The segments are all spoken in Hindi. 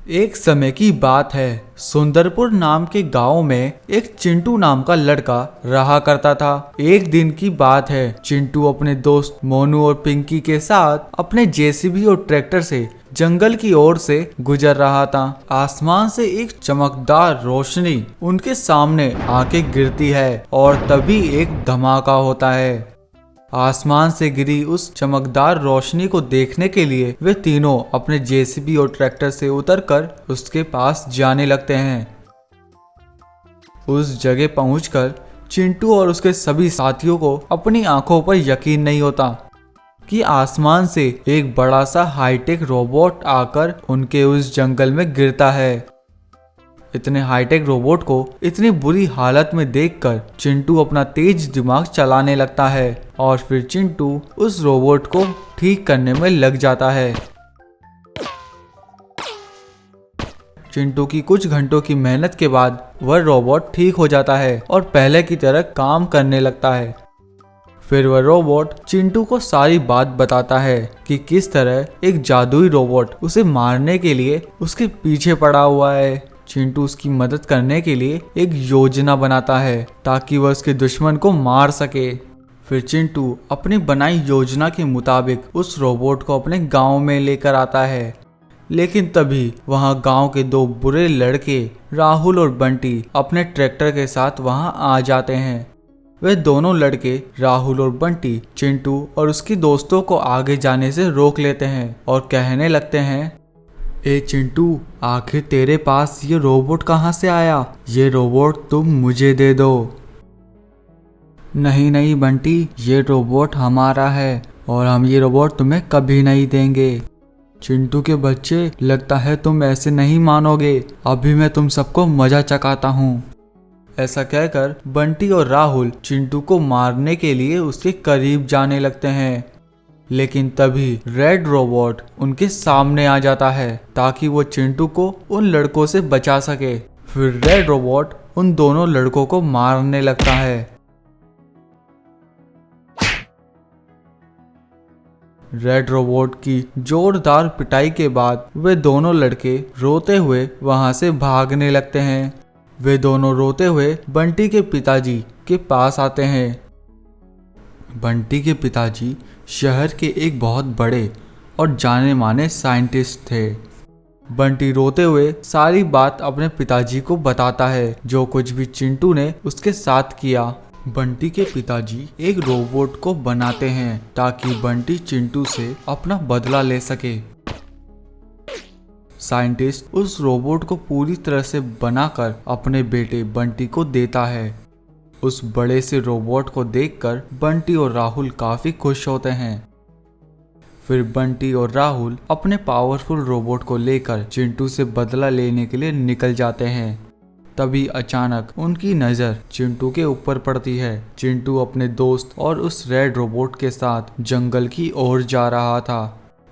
एक समय की बात है। सुंदरपुर नाम के गांव में एक चिंटू नाम का लड़का रहा करता था। एक दिन की बात है, चिंटू अपने दोस्त मोनू और पिंकी के साथ अपने जेसीबी और ट्रैक्टर से जंगल की ओर से गुजर रहा था। आसमान से एक चमकदार रोशनी उनके सामने आके गिरती है और तभी एक धमाका होता है। आसमान से गिरी उस चमकदार रोशनी को देखने के लिए वे तीनों अपने जेसीबी और ट्रैक्टर से उतरकर उसके पास जाने लगते हैं। उस जगह पहुंचकर चिंटू और उसके सभी साथियों को अपनी आंखों पर यकीन नहीं होता कि आसमान से एक बड़ा सा हाईटेक रोबोट आकर उनके उस जंगल में गिरता है। इतने हाईटेक रोबोट को इतनी बुरी हालत में देखकर चिंटू अपना तेज दिमाग चलाने लगता है और फिर चिंटू उस रोबोट को ठीक करने में लग जाता है। चिंटू की कुछ घंटों की मेहनत के बाद वह रोबोट ठीक हो जाता है और पहले की तरह काम करने लगता है। फिर वह रोबोट चिंटू को सारी बात बताता है कि किस तरह एक जादुई रोबोट उसे मारने के लिए उसके पीछे पड़ा हुआ है। चिंटू उसकी मदद करने के लिए एक योजना बनाता है ताकि वह उसके दुश्मन को मार सके। फिर चिंटू अपनी बनाई योजना के मुताबिक उस रोबोट को अपने गांव में लेकर आता है। लेकिन तभी वहां गांव के दो बुरे लड़के राहुल और बंटी अपने ट्रैक्टर के साथ वहां आ जाते हैं। वे दोनों लड़के राहुल और बंटी चिंटू और उसके दोस्तों को आगे जाने से रोक लेते हैं और कहने लगते हैं, ए चिंटू, आखिर तेरे पास ये रोबोट कहाँ से आया? ये रोबोट तुम मुझे दे दो। नहीं नहीं बंटी, ये रोबोट हमारा है और हम ये रोबोट तुम्हें कभी नहीं देंगे। चिंटू के बच्चे, लगता है तुम ऐसे नहीं मानोगे। अभी मैं तुम सबको मजा चखाता हूँ। ऐसा कहकर बंटी और राहुल चिंटू को मारने के लिए उसके करीब जाने लगते हैं। लेकिन तभी रेड रोबोट उनके सामने आ जाता है ताकि वो चिंटू को उन लड़कों से बचा सके। फिर रेड रोबोट उन दोनों लड़कों को मारने लगता है। रेड रोबोट की जोरदार पिटाई के बाद वे दोनों लड़के रोते हुए वहां से भागने लगते हैं। वे दोनों रोते हुए बंटी के पिताजी के पास आते हैं। बंटी के पिताजी शहर के एक बहुत बड़े और जाने माने साइंटिस्ट थे। बंटी रोते हुए सारी बात अपने पिताजी को बताता है, जो कुछ भी चिंटू ने उसके साथ किया। बंटी के पिताजी एक रोबोट को बनाते हैं ताकि बंटी चिंटू से अपना बदला ले सके। साइंटिस्ट उस रोबोट को पूरी तरह से बनाकर अपने बेटे बंटी को देता है। उस बड़े से रोबोट को देखकर बंटी और राहुल काफी खुश होते हैं। फिर बंटी और राहुल अपने पावरफुल रोबोट को लेकर चिंटू से बदला लेने के लिए निकल जाते हैं। तभी अचानक उनकी नज़र चिंटू के ऊपर पड़ती है। चिंटू अपने दोस्त और उस रेड रोबोट के साथ जंगल की ओर जा रहा था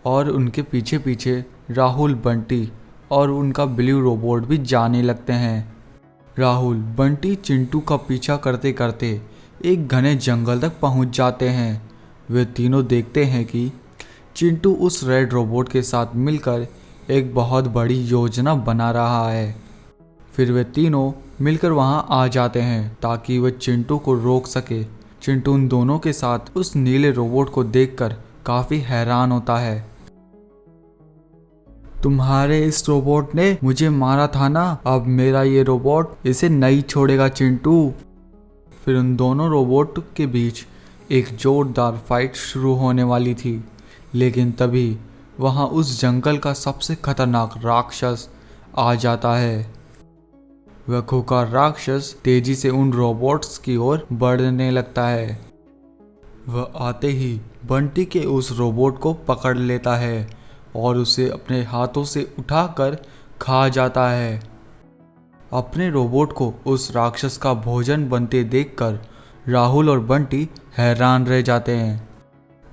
और उनके पीछे पीछे राहुल, बंटी और उनका ब्लू रोबोट भी जाने लगते हैं। राहुल, बंटी चिंटू का पीछा करते करते एक घने जंगल तक पहुंच जाते हैं। वे तीनों देखते हैं कि चिंटू उस रेड रोबोट के साथ मिलकर एक बहुत बड़ी योजना बना रहा है। फिर वे तीनों मिलकर वहां आ जाते हैं ताकि वे चिंटू को रोक सके। चिंटू उन दोनों के साथ उस नीले रोबोट को देखकर काफी हैरान होता है। तुम्हारे इस रोबोट ने मुझे मारा था ना, अब मेरा ये रोबोट इसे नहीं छोड़ेगा चिंटू। फिर उन दोनों रोबोट के बीच एक जोरदार फाइट शुरू होने वाली थी। लेकिन तभी वहां उस जंगल का सबसे खतरनाक राक्षस आ जाता है। वह खूंखार राक्षस तेजी से उन रोबोट्स की ओर बढ़ने लगता है। वह आते ही बंटी के उस रोबोट को पकड़ लेता है और उसे अपने हाथों से उठाकर खा जाता है। अपने रोबोट को उस राक्षस का भोजन बनते देखकर राहुल और बंटी हैरान रह जाते हैं।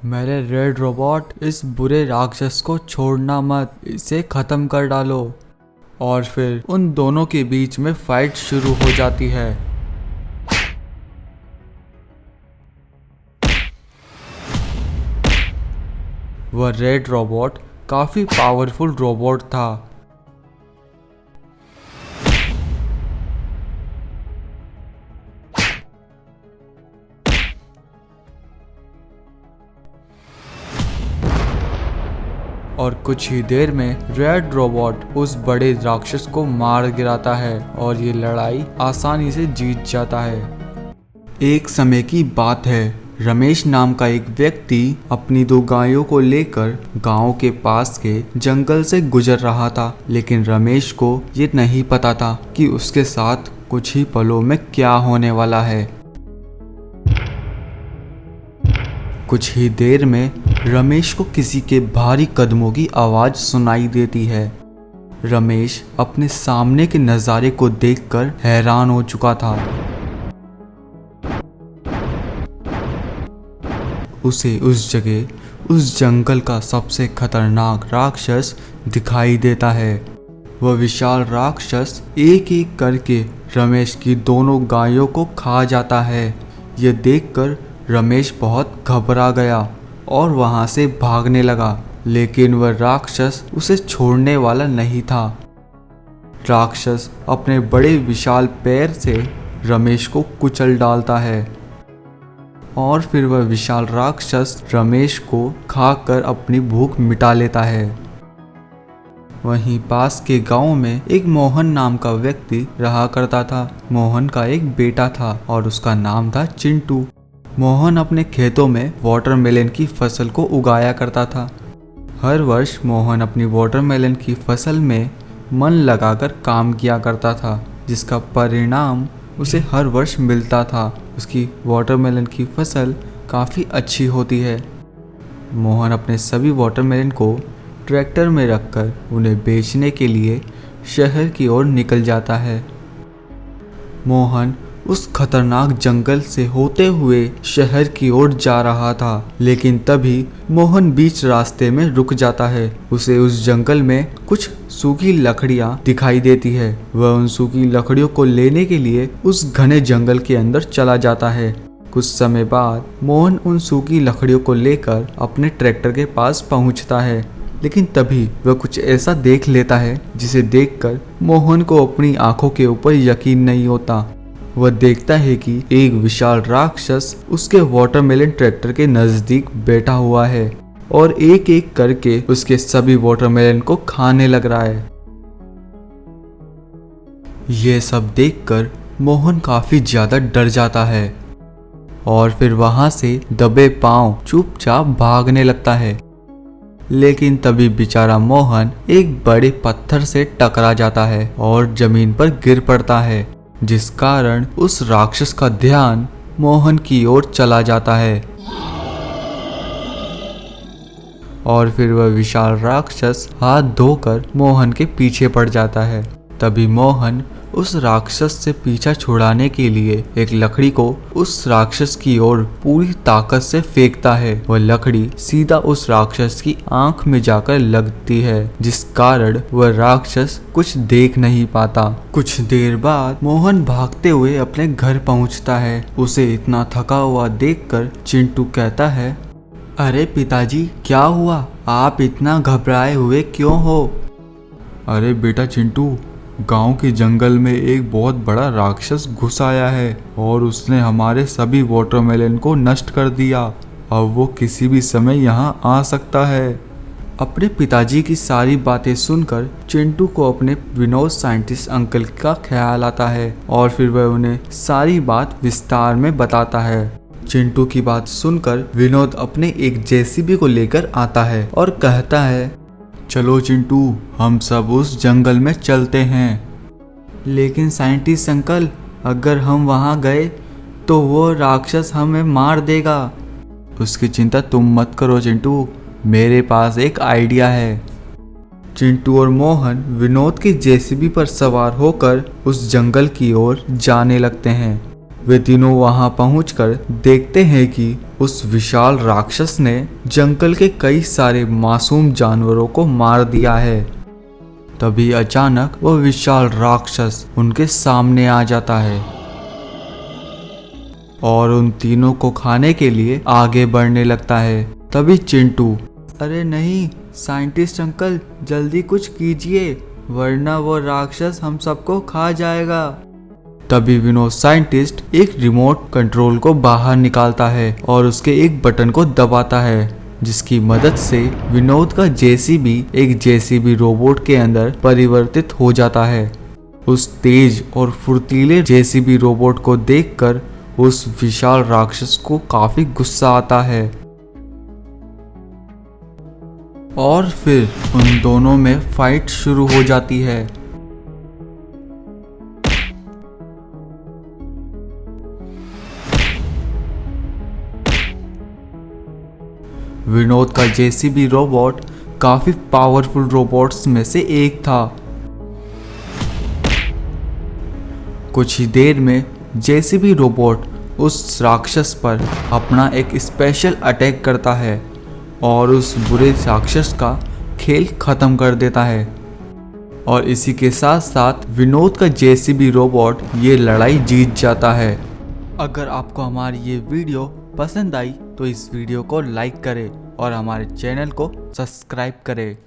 मेरे रेड रोबोट, इस बुरे राक्षस को छोड़ना मत, इसे खत्म कर डालो। और फिर उन दोनों के बीच में फाइट शुरू हो जाती है। वह रेड रोबोट काफी पावरफुल रोबोट था। और कुछ ही देर में रेड रोबोट उस बड़े राक्षस को मार गिराता है और ये लड़ाई आसानी से जीत जाता है। एक समय की बात है, रमेश नाम का एक व्यक्ति अपनी 2 गायों को लेकर गांव के पास के जंगल से गुजर रहा था। लेकिन रमेश को ये नहीं पता था कि उसके साथ कुछ ही पलों में क्या होने वाला है। कुछ ही देर में रमेश को किसी के भारी कदमों की आवाज सुनाई देती है। रमेश अपने सामने के नज़ारे को देखकर हैरान हो चुका था। उसे उस जगह उस जंगल का सबसे खतरनाक राक्षस दिखाई देता है। वह विशाल राक्षस एक एक करके रमेश की दोनों गायों को खा जाता है। यह देखकर रमेश बहुत घबरा गया और वहां से भागने लगा, लेकिन वह राक्षस उसे छोड़ने वाला नहीं था। राक्षस अपने बड़े विशाल पैर से रमेश को कुचल डालता है और फिर वह विशाल राक्षस रमेश को खाकर अपनी भूख मिटा लेता है। वहीं पास के गांव में एक मोहन नाम का व्यक्ति रहा करता था। मोहन का एक बेटा था और उसका नाम था चिंटू। मोहन अपने खेतों में वाटरमेलन की फसल को उगाया करता था। हर वर्ष मोहन अपनी वाटरमेलन की फसल में मन लगाकर काम किया करता था, जिसका परिणाम उसे हर वर्ष मिलता था। उसकी वाटरमेलन की फसल काफ़ी अच्छी होती है। मोहन अपने सभी वाटरमेलन को ट्रैक्टर में रखकर उन्हें बेचने के लिए शहर की ओर निकल जाता है। मोहन उस खतरनाक जंगल से होते हुए शहर की ओर जा रहा था, लेकिन तभी मोहन बीच रास्ते में रुक जाता है। उसे उस जंगल में कुछ सूखी लकड़ियां दिखाई देती है। वह उन सूखी लकड़ियों को लेने के लिए उस घने जंगल के अंदर चला जाता है। कुछ समय बाद मोहन उन सूखी लकड़ियों को लेकर अपने ट्रैक्टर के पास पहुंचता है, लेकिन तभी वह कुछ ऐसा देख लेता है जिसे देखकर मोहन को अपनी आंखों के ऊपर यकीन नहीं होता। वह देखता है कि एक विशाल राक्षस उसके वाटरमेलन ट्रैक्टर के नजदीक बैठा हुआ है और एक एक करके उसके सभी वाटरमेलन को खाने लग रहा है। यह सब देखकर मोहन काफी ज्यादा डर जाता है और फिर वहां से दबे पांव चुपचाप भागने लगता है। लेकिन तभी बेचारा मोहन एक बड़े पत्थर से टकरा जाता है और जमीन पर गिर पड़ता है, जिस कारण उस राक्षस का ध्यान मोहन की ओर चला जाता है और फिर वह विशाल राक्षस हाथ धोकर मोहन के पीछे पड़ जाता है। तभी मोहन उस राक्षस से पीछा छुड़ाने के लिए एक लकड़ी को उस राक्षस की ओर पूरी ताकत से फेंकता है। वह लकड़ी सीधा उस राक्षस की आंख में जाकर लगती है, जिस कारण वह राक्षस कुछ देख नहीं पाता। कुछ देर बाद मोहन भागते हुए अपने घर पहुंचता है। उसे इतना थका हुआ देखकर चिंटू कहता है, अरे पिताजी, क्या हुआ? आप इतना घबराए हुए क्यों हो? अरे बेटा चिंटू, गांव के जंगल में एक बहुत बड़ा राक्षस घुस आया है और उसने हमारे सभी वाटरमेलन को नष्ट कर दिया। अब वो किसी भी समय यहाँ आ सकता है। अपने पिताजी की सारी बातें सुनकर चिंटू को अपने विनोद साइंटिस्ट अंकल का ख्याल आता है और फिर वह उन्हें सारी बात विस्तार में बताता है। चिंटू की बात सुनकर विनोद अपने एक जेसीबी को लेकर आता है और कहता है, चलो चिंटू, हम सब उस जंगल में चलते हैं। लेकिन साइंटिस्ट अंकल, अगर हम वहां गए तो वो राक्षस हमें मार देगा। उसकी चिंता तुम मत करो चिंटू, मेरे पास एक आइडिया है। चिंटू और मोहन विनोद की जेसीबी पर सवार होकर उस जंगल की ओर जाने लगते हैं। वे तीनों वहां पहुंचकर देखते हैं कि उस विशाल राक्षस ने जंगल के कई सारे मासूम जानवरों को मार दिया है। तभी अचानक वह विशाल राक्षस उनके सामने आ जाता है और उन तीनों को खाने के लिए आगे बढ़ने लगता है। तभी चिंटू, अरे नहीं साइंटिस्ट अंकल, जल्दी कुछ कीजिए वरना वो राक्षस हम सबको खा जाएगा। तभी विनोद साइंटिस्ट एक रिमोट कंट्रोल को बाहर निकालता है और उसके एक बटन को दबाता है। जिसकी मदद से विनोद का जेसीबी एक जेसीबी रोबोट के अंदर परिवर्तित हो जाता है। उस तेज और फुर्तीले जेसीबी रोबोट को देखकर उस विशाल राक्षस को काफी गुस्सा आता है और फिर उन दोनों में फाइट शुरू हो जाती है। विनोद का जेसीबी रोबोट काफी पावरफुल रोबोट्स में से एक था। कुछ ही देर में जेसीबी रोबोट उस राक्षस पर अपना एक स्पेशल अटैक करता है और उस बुरे राक्षस का खेल खत्म कर देता है। और इसी के साथ साथ विनोद का जेसीबी रोबोट ये लड़ाई जीत जाता है। अगर आपको हमारी ये वीडियो पसंद आई तो इस वीडियो को लाइक करें और हमारे चैनल को सब्सक्राइब करें।